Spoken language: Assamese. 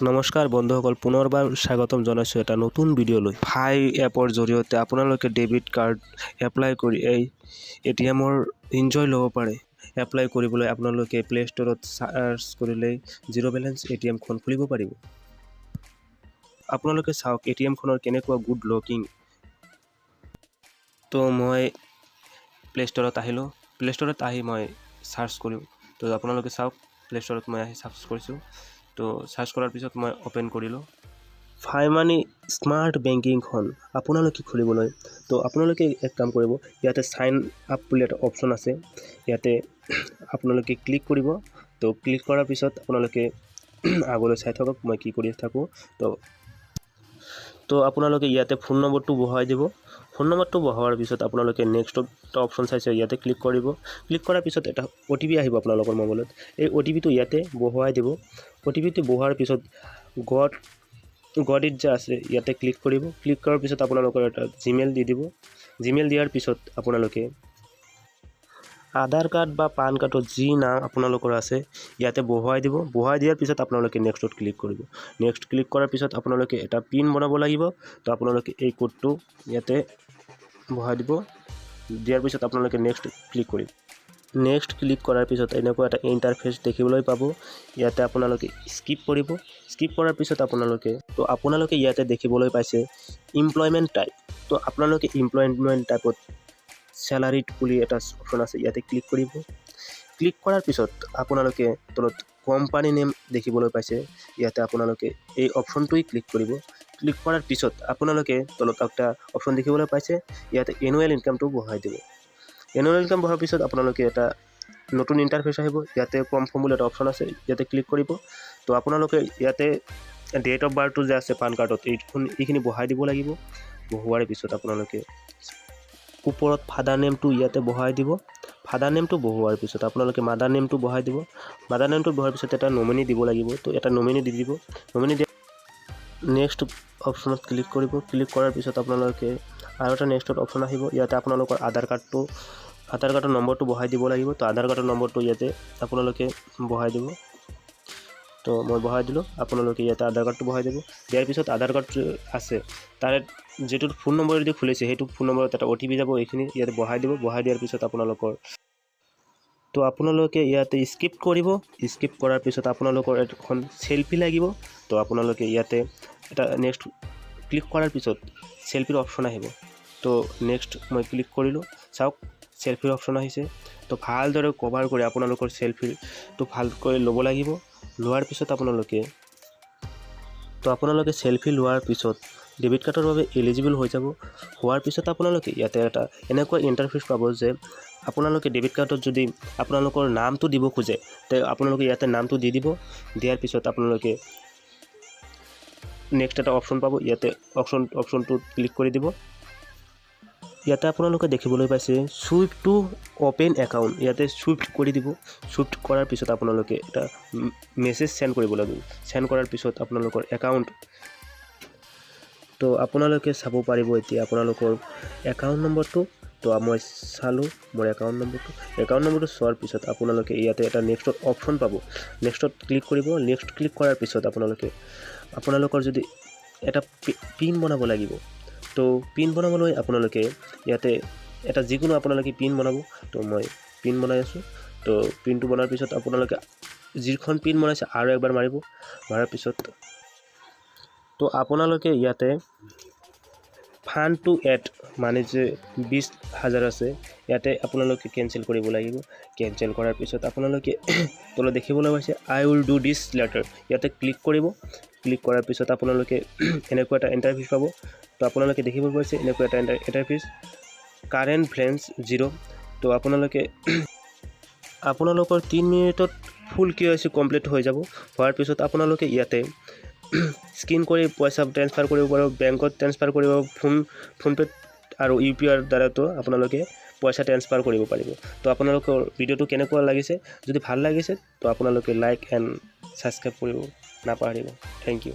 নমস্কাৰ বন্ধুসকল, পুনৰবাৰ স্বাগতম জনাইছোঁ এটা নতুন ভিডিঅ'লৈ। ফাই এপৰ জৰিয়তে আপোনালোকে ডেবিট কাৰ্ড এপ্লাই কৰি এই এটিএমৰ এনজয় ল'ব পাৰে। এপ্লাই কৰিবলৈ আপোনালোকে প্লে ষ্টৰত চাৰ্চ কৰিলেই জিৰ' বেলেঞ্চ এটিএমখন খুলিব পাৰিব। আপোনালোকে চাওক এটিএমখনৰ কেনেকুৱা গুড লুকিং। তো মই প্লে ষ্টৰত আহিলোঁ। প্লে ষ্টৰত আহি মই চাৰ্চ কৰিম। তো আপোনালোকে চাওক প্লে ষ্টৰত মই আহি চাৰ্চ কৰিছোঁ। তো চাৰ্চ কৰাৰ পিছত মই অ'পেন কৰিলোঁ। ফাই মানি স্মাৰ্ট বেংকিংখন আপোনালোকে খুলিবলৈ তো আপোনালোকে এক কাম কৰিব, ইয়াতে চাইন আপ বুলি এটা অপশ্যন আছে, ইয়াতে আপোনালোকে ক্লিক কৰিব। তো ক্লিক কৰাৰ পিছত আপোনালোকে আগলৈ চাই থাকক মই কি কৰি থাকোঁ। তো আপোনালোকে ইয়াতে ফোন নম্বৰটো বহুৱাই দিব। ফোন নম্বৰটো বহুৱাৰ পিছত আপোনালোকে নেক্সট এটা অপশ্যন চাইছে, ইয়াতে ক্লিক কৰিব। ক্লিক কৰাৰ পিছত এটা OTP আহিব আপোনালোকৰ মোবাইলত। এই OTPটো ইয়াতে বহুৱাই দিব। OTPটো বহুৱাৰ পিছত গট ইট যে আছে ইয়াতে ক্লিক কৰিব। ক্লিক কৰাৰ পিছত আপোনালোকৰ এটা জিমেইল দি দিব। জিমেইল দিয়াৰ পিছত আপোনালোকে আধাৰ কাৰ্ড বা পান কাৰ্ডৰ যি নাম আপোনালোকৰ আছে ইয়াতে বহুৱাই দিব। বহুৱাই দিয়াৰ পিছত আপোনালোকে নেক্সটত ক্লিক কৰিব। নেক্সট ক্লিক কৰাৰ পিছত আপোনালোকে এটা পিন বনাব লাগিব। তো আপোনালোকে এই কোডটো ইয়াতে বহুৱাই দিব। দিয়াৰ পিছত আপোনালোকে নেক্সট ক্লিক কৰিব। নেক্সট ক্লিক কৰাৰ পিছত এনেকুৱা এটা ইণ্টাৰফেচ দেখিবলৈ পাব। ইয়াতে আপোনালোকে স্কিপ কৰিব। স্কিপ কৰাৰ পিছত আপোনালোকে ইয়াতে দেখিবলৈ পাইছে এমপ্লয়মেণ্ট টাইপ। তো আপোনালোকে এমপ্লয়মেণ্ট টাইপত চেলাৰিড বুলি এটা অপশ্যন আছে, ইয়াতে ক্লিক কৰিব। ক্লিক কৰাৰ পিছত আপোনালোকে তলত কোম্পানী নেম দেখিবলৈ পাইছে, ইয়াতে আপোনালোকে এই অপশ্যনটোই ক্লিক কৰিব। ক্লিক কৰাৰ পিছত আপোনালোকে তলত একটা অপশ্যন দেখিবলৈ পাইছে, ইয়াতে এনুৱেল ইনকামটো বঢ়াই দিব। এনুৱেল ইনকাম বঢ়াৰ পিছত আপোনালোকে এটা নতুন ইণ্টাৰফেচ আহিব। ইয়াতে কনফাৰ্ম বুলি এটা অপশ্যন আছে, ইয়াতে ক্লিক কৰিব। তো আপোনালোকে ইয়াতে ডেট অফ বাৰ্থটো যে আছে পান কাৰ্ডত এইখিনি বঢ়াই দিব লাগিব। বহুৱাৰ পিছত আপোনালোকে ওপৰত ফাদাৰ নেমটো ইয়াতে বঢ়াই দিব। ফাদাৰ নেমটো বহুৱাৰ পিছত আপোনালোকে মাদাৰ নেমটো বঢ়াই দিব। মাদাৰ নেমটো বঢ়াৰ পিছত এটা নমিনি দিব লাগিব। তো এটা নমিনি দি দিব। নমিনি দিয়া নেক্সট অপশ্যনত ক্লিক কৰিব। ক্লিক কৰাৰ পিছত আপোনালোকে আৰু এটা নেক্সটত অপশ্যন আহিব। ইয়াতে আপোনালোকৰ আধাৰ কাৰ্ডৰ নম্বৰটো বঢ়াই দিব লাগিব। তো আধাৰ কাৰ্ডৰ নম্বৰটো ইয়াতে আপোনালোকে বঢ়াই দিব। তো মই বঢ়াই দিলোঁ। আপোনালোকে ইয়াতে আধাৰ কাৰ্ডটো বঢ়াই দিব। দিয়াৰ পিছত আধাৰ কাৰ্ডটো আছে তাৰে যিটো ফোন নম্বৰ যদি খুলিছে সেইটো ফোন নম্বৰত এটা OTP যাব, এইখিনি ইয়াতে বঢ়াই দিব। বঢ়াই দিয়াৰ পিছত আপোনালোকে ইয়াতে স্কিপ কৰিব। স্কিপ কৰাৰ পিছত আপোনালোকৰ এখন চেল্ফি লাগিব। তো আপোনালোকে ইয়াতে এটা নেক্সট ক্লিক কৰাৰ পিছত চেল্ফিৰ অপশ্যন আহিব। তো নেক্সট মই ক্লিক কৰিলোঁ। চাওক চেল্ফিৰ অপশ্যন আহিছে। তো ভালদৰে কভাৰ কৰি আপোনালোকৰ চেল্ফিটো ভালকৈ ল'ব লাগিব। লোৱাৰ পিছত আপোনালোকে চেল্ফি লোৱাৰ পিছত ডেবিট কাৰ্ডৰ বাবে এলিজিবল হৈ যাব। হোৱাৰ পিছত আপোনালোকে ইয়াতে এটা এনেকুৱা ইণ্টাৰফেচ পাব যে আপোনালোকে ডেবিট কাৰ্ডত যদি আপোনালোকৰ নামটো দিব খোজে তে আপোনালোকে ইয়াতে নামটো দি দিব। দিয়াৰ পিছত আপোনালোকে নেক্সট এটা অপশ্যন পাব, ইয়াতে অপশ্যনটোত ক্লিক কৰি দিব। ইয়াতে আপোনালোকে দেখিবলৈ পাইছে সুইফট টু অ'পেন একাউণ্ট, ইয়াতে সুইফট কৰি দিব। সুইফট কৰাৰ পিছত আপোনালোকে এটা মেছেজ চেণ্ড কৰিব লাগিব। চেণ্ড কৰাৰ পিছত আপোনালোকৰ একাউণ্ট, তো আপোনালোকে চাব পাৰিব এতিয়া আপোনালোকৰ একাউণ্ট নম্বৰটো। তো মই চালোঁ মোৰ একাউণ্ট নম্বৰটো চোৱাৰ পিছত আপোনালোকে ইয়াতে এটা নেক্সটত অপশ্যন পাব। নেক্সটত ক্লিক কৰিব। নেক্সট ক্লিক কৰাৰ পিছত আপোনালোকৰ যদি এটা পিন বনাব লাগিব। তো পিন বনাবলৈ আপোনালোকে ইয়াতে এটা যিকোনো আপোনালোকে পিন বনাব। তো মই পিন বনাই আছোঁ। তো পিনটো বনাৰ পিছত আপোনালোকে যিখন পিন বনাইছে আৰু একবাৰ মাৰিব। মাৰাৰ পিছত তো আপোনালোকে ইয়াতে ফাণ্ড টু এড মানে যে 20,000 আছে ইয়াতে আপোনালোকে কেঞ্চেল কৰিব লাগিব। কেঞ্চেল কৰাৰ পিছত আপোনালোকে তলত দেখিবলৈ পাইছে আই উইল ডু দিছ লেটাৰ, ইয়াতে ক্লিক কৰিব। ক্লিক কৰাৰ পিছত আপোনালোকে এনেকুৱা এটা ইণ্টাৰফেচ পাব। তো আপোনালোকে দেখিব পাইছে এনেকুৱা এটা ইণ্টাৰফেচ কাৰেণ্ট বেলেঞ্চ 0। তো আপোনালোকৰ 3 মিনিটত ফুল KYC কমপ্লিট হৈ যাব। হোৱাৰ পিছত আপোনালোকে ইয়াতে স্কিন কৰি পইচা ট্ৰেন্সফাৰ কৰিব পাৰিব, বেংকত ট্ৰেন্সফাৰ কৰিব, ফোনপে' আৰু UPIৰ দ্বাৰাতো আপোনালোকে পইচা ট্ৰেন্সফাৰ কৰিব পাৰিব। তো আপোনালোকৰ ভিডিঅ'টো কেনেকুৱা লাগিছে, যদি ভাল লাগিছে তো আপোনালোকে লাইক এণ্ড ছাবস্ক্ৰাইব কৰিব নাপাহৰিব। Thank U.